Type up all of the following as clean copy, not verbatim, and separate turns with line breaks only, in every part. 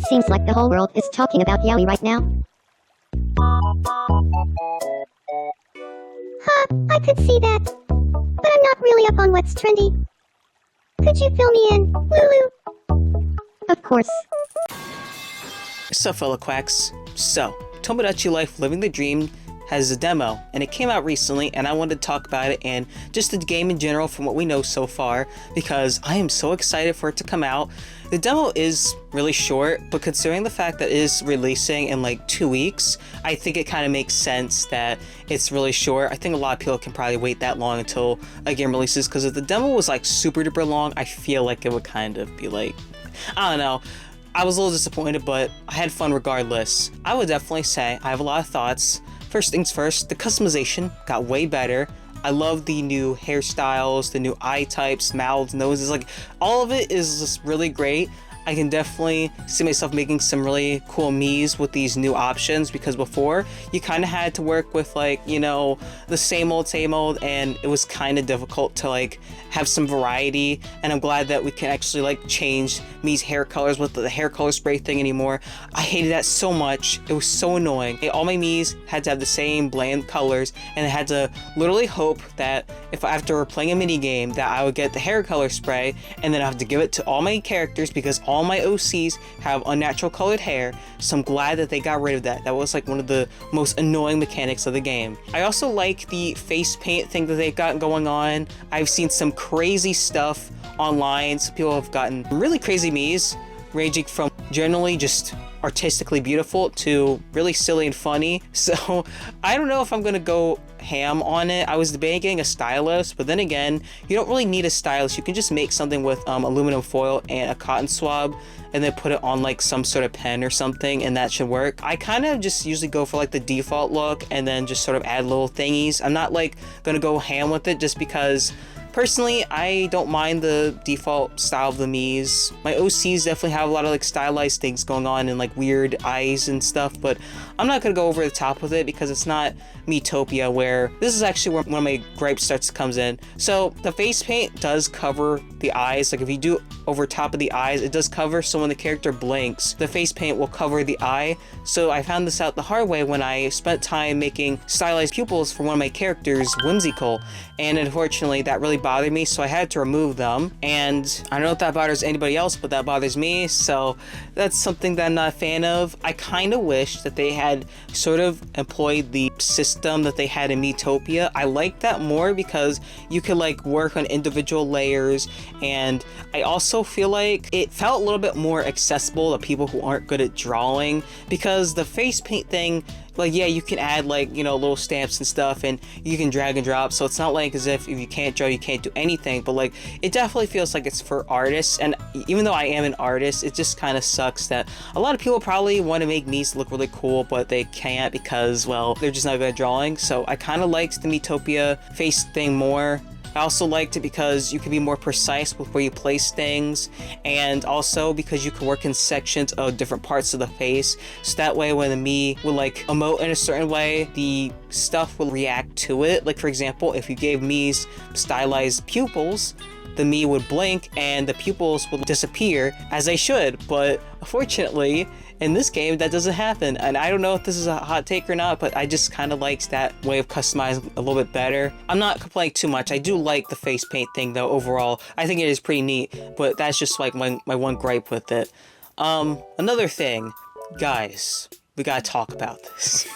Seems like the whole world is talking about Yaoi right now. Huh, I could see that. But I'm not really up on what's trendy. Could you fill me in, Lulu? Of course.
So fellow quacks, Tomodachi Life Living the Dream has a demo, and it came out recently, and I wanted to talk about it and just the game in general from what we know so far, because I am so excited for it to come out. The demo is really short, but considering the fact that it is releasing in like 2 weeks, I think it kind of makes sense that it's really short. I think a lot of people can probably wait that long until a game releases, because if the demo was like super duper long, I feel like it would kind of be like, I don't know. I was a little disappointed, but I had fun regardless. I would definitely say I have a lot of thoughts. First things first, the customization got way better. I love the new hairstyles, the new eye types, mouths, noses, like all of it is just really great. I can definitely see myself making some really cool Miis with these new options, because before you kind of had to work with like, you know, the same old, and it was kind of difficult to like have some variety. And I'm glad that we can actually like change Mii's hair colors with the hair color spray thing anymore. I hated that so much. It was so annoying. All my Miis had to have the same bland colors, and I had to literally hope that if after playing a mini game that I would get the hair color spray, and then I have to give it to all my characters because all my OCs have unnatural colored hair. So I'm glad that they got rid of that. That was like one of the most annoying mechanics of the game. I also like the face paint thing that they've got going on. I've seen some crazy stuff online. So people have gotten really crazy Miis, ranging from generally just artistically beautiful to really silly and funny. So I don't know if I'm gonna go ham on it. I was debating getting a stylus, but then again, you don't really need a stylus. You can just make something with aluminum foil and a cotton swab, and then put it on like some sort of pen or something, and that should work. I kind of just usually go for like the default look and then just sort of add little thingies. I'm not like gonna go ham with it just because personally, I don't mind the default style of the Miis. My OCs definitely have a lot of like stylized things going on and like weird eyes and stuff, but I'm not gonna go over the top with it because it's not Miitopia, where this is actually where one of my gripes comes in. So the face paint does cover the eyes. Like if you do over top of the eyes, it does cover, so when the character blinks, the face paint will cover the eye. So I found this out the hard way when I spent time making stylized pupils for one of my characters, Whimsical, and unfortunately that really bothered me, so I had to remove them. And I don't know if that bothers anybody else, but that bothers me, so that's something that I'm not a fan of. I kind of wish that they had sort of employed the system that they had in Miitopia. I like that more because you could like work on individual layers, and I also feel like it felt a little bit more accessible to people who aren't good at drawing, because the face paint thing, like, yeah, you can add like, you know, little stamps and stuff, and you can drag and drop, so it's not like as if you can't draw, you can't do anything, but like it definitely feels like it's for artists. And even though I am an artist, it just kind of sucks that a lot of people probably want to make Miis look really cool, but they can't because, well, they're just not good at drawing. So I kind of liked the Miitopia face thing more. I also liked it because you can be more precise with where you place things, and also because you can work in sections of different parts of the face, so that way when the Mii will like emote in a certain way, the stuff will react to it. Like for example, if you gave Mii's stylized pupils, the Mii would blink and the pupils will disappear as they should, but unfortunately in this game that doesn't happen. And I don't know if this is a hot take or not, but I just kind of liked that way of customizing a little bit better. I'm not complaining too much. I do like the face paint thing though overall. I think it is pretty neat, but that's just like my one gripe with it. Another thing, guys, we gotta talk about this.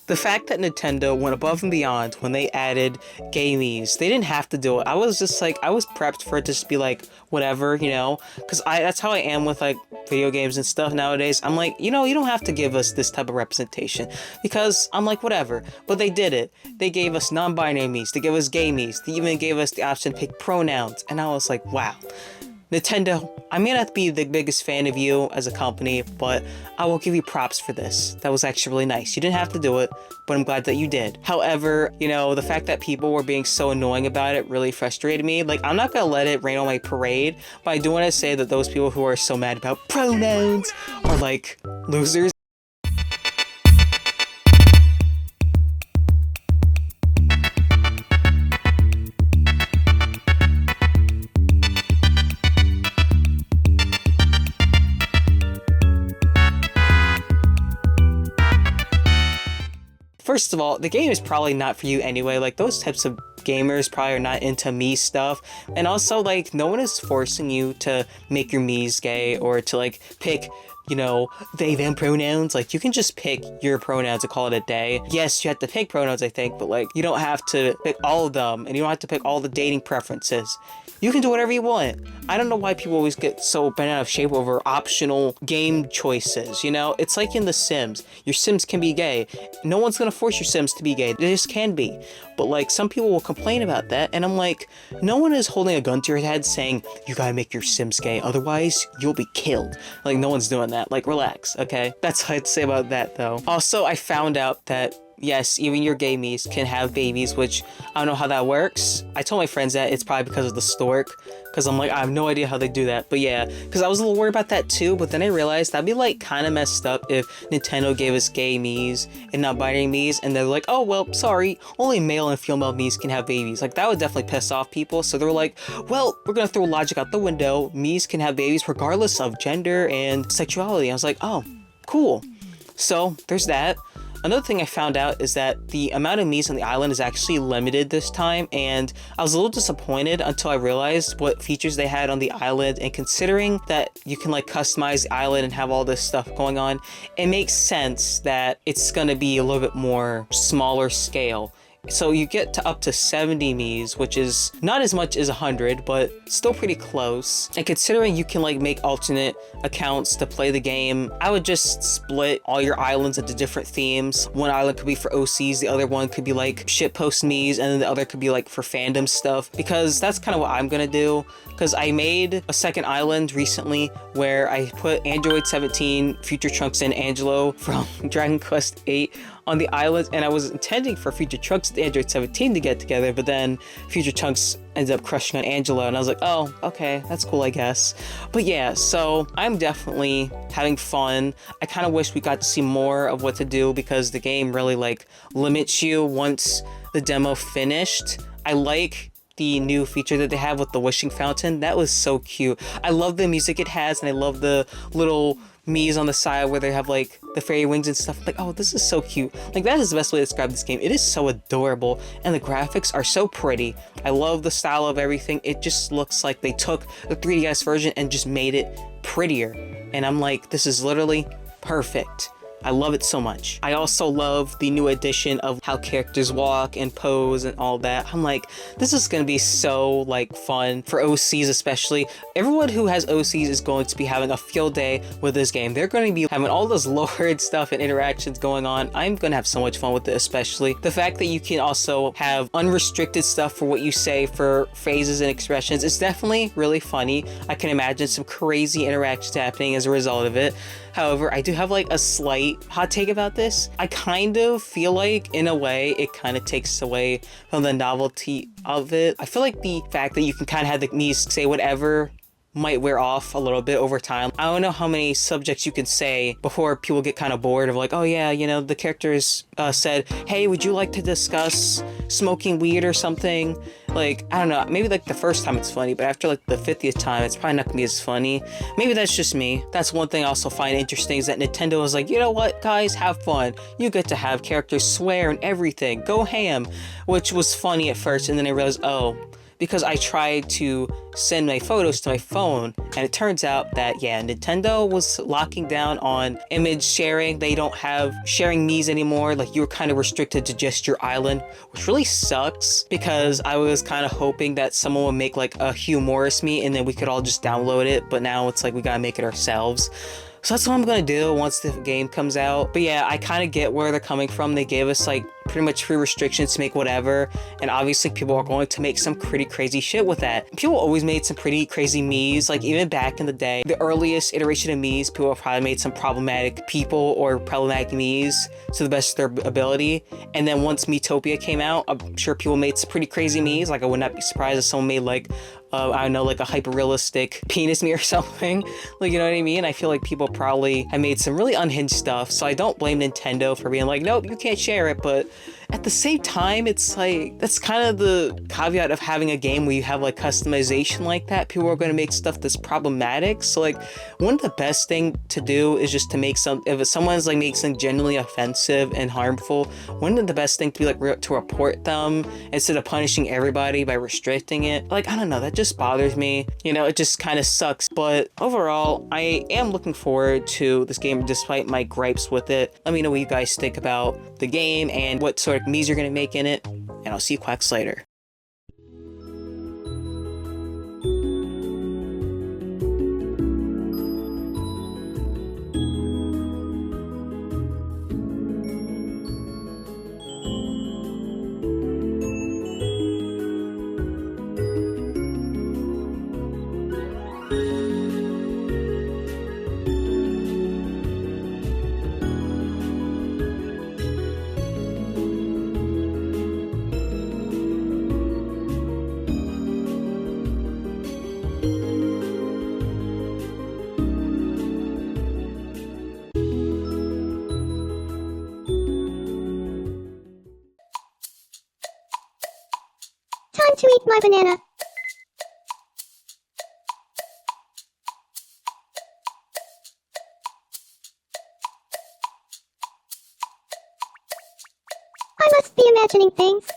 The fact that Nintendo went above and beyond when they added gay Miis. They didn't have to do it. I was just like, I was prepped for it to just be like, whatever, you know? Because that's how I am with like video games and stuff nowadays. I'm like, you know, you don't have to give us this type of representation. Because I'm like, whatever. But they did it. They gave us non-binary Miis. They gave us gay Miis. They even gave us the option to pick pronouns. And I was like, wow. Nintendo, I may not be the biggest fan of you as a company, but I will give you props for this. That was actually really nice. You didn't have to do it, but I'm glad that you did. However, you know, the fact that people were being so annoying about it really frustrated me. Like, I'm not gonna let it rain on my parade, but I do want to say that those people who are so mad about pronouns are like losers. first of all, the game is probably not for you anyway. Like, those types of gamers probably are not into me stuff. And also, like, no one is forcing you to make your Mii's gay or to, like, pick, you know, they, them pronouns. Like, you can just pick your pronouns and call it a day. Yes, you have to pick pronouns, I think, but, like, you don't have to pick all of them, and you don't have to pick all the dating preferences. You can do whatever you want. I don't know why people always get so bent out of shape over optional game choices, you know? It's like in The Sims. Your Sims can be gay. No one's gonna force your Sims to be gay. They just can be. But, like, some people will complain about that, and I'm like, no one is holding a gun to your head saying, you gotta make your Sims gay, otherwise you'll be killed. Like, no one's doing that. Like, relax, okay? That's what I'd say about that, though. Also, I found out that yes, even your gay Miis can have babies, which I don't know how that works. I told my friends that it's probably because of the stork, because I'm like, I have no idea how they do that. But yeah, because I was a little worried about that too, but then I realized that'd be like kind of messed up if Nintendo gave us gay Miis and not binary Miis, and they're like, oh, well, sorry, only male and female Miis can have babies. Like, that would definitely piss off people. So they were like, well, we're gonna throw logic out the window. Miis can have babies regardless of gender and sexuality. I was like, oh, cool. So there's that. Another thing I found out is that the amount of Miis on the island is actually limited this time, and I was a little disappointed until I realized what features they had on the island, and considering that you can like customize the island and have all this stuff going on, it makes sense that it's gonna be a little bit more smaller scale. So you get to up to 70 Miis, which is not as much as 100, but still pretty close. And considering you can like make alternate accounts to play the game, I would just split all your islands into different themes. One island could be for OCs, the other one could be like shitpost Miis, and then the other could be like for fandom stuff, because that's kind of what I'm gonna do. Because I made a second island recently where I put Android 17, Future Trunks, and Angelo from Dragon Quest VIII on the island, and I was intending for Future Trunks and Android 17 to get together, but then Future Trunks ended up crushing on Angelo, and I was like, oh, okay, that's cool, I guess. But yeah, so I'm definitely having fun. I kind of wish we got to see more of what to do, because the game really like limits you once the demo finished. I like the new feature that they have with the wishing fountain. That was so cute. I love the music it has, and I love the little Miis on the side where they have like the fairy wings and stuff. Like, oh, this is so cute. Like, that is the best way to describe this game. It is so adorable, and the graphics are so pretty. I love the style of everything. It just looks like they took the 3DS version and just made it prettier, and I'm like, this is literally perfect. I love it so much. I also love the new addition of how characters walk and pose and all that. I'm like, this is gonna be so like fun for OCs especially. Everyone who has OCs is going to be having a field day with this game. They're going to be having all this lowered stuff and interactions going on. I'm gonna have so much fun with it, especially the fact that you can also have unrestricted stuff for what you say for phrases and expressions. It's definitely really funny. I can imagine some crazy interactions happening as a result of it. However, I do have like a slight hot take about this. I kind of feel like, in a way, it kind of takes away from the novelty of it. I feel like the fact that you can kind of have the Miis say whatever might wear off a little bit over time. I don't know how many subjects you can say before people get kind of bored of like, oh yeah, you know, the characters said, hey, would you like to discuss smoking weed or something? Like, I don't know, maybe like the first time it's funny, but after like the 50th time, it's probably not gonna be as funny. Maybe that's just me. That's one thing I also find interesting, is that Nintendo was like, you know what, guys, have fun. You get to have characters swear and everything. Go ham, which was funny at first, and then I realized, oh, because I tried to send my photos to my phone, and it turns out that, yeah, Nintendo was locking down on image sharing. They don't have sharing Miis anymore. Like, you were kind of restricted to just your island, which really sucks, because I was kind of hoping that someone would make like a humorous Mii and then we could all just download it, but now it's like we gotta make it ourselves. So that's what I'm gonna do once the game comes out. But yeah, I kind of get where they're coming from. They gave us like pretty much free restrictions to make whatever, and obviously people are going to make some pretty crazy shit with that. People always made some pretty crazy Miis, like even back in the day, the earliest iteration of Miis, people have probably made some problematic people or problematic Miis to the best of their ability. And then once Miitopia came out, I'm sure people made some pretty crazy Miis. Like, I would not be surprised if someone made like I don't know, like a hyper-realistic penis Mii or something. Like, you know what I mean? I feel like people probably have made some really unhinged stuff, so I don't blame Nintendo for being like, nope, you can't share it, but at the same time, it's like, that's kind of the caveat of having a game where you have like customization like that. People are going to make stuff that's problematic. So like, one of the best thing to do is just to make if someone's like makes something genuinely offensive and harmful, one of the best thing to be like to report them instead of punishing everybody by restricting it. Like, I don't know, that just bothers me. You know, it just kind of sucks. But overall, I am looking forward to this game despite my gripes with it. Let me know what you guys think about the game and what sort of memes you're going to make in it. And I'll see you quacks later.
Time to eat my banana. I must be imagining things.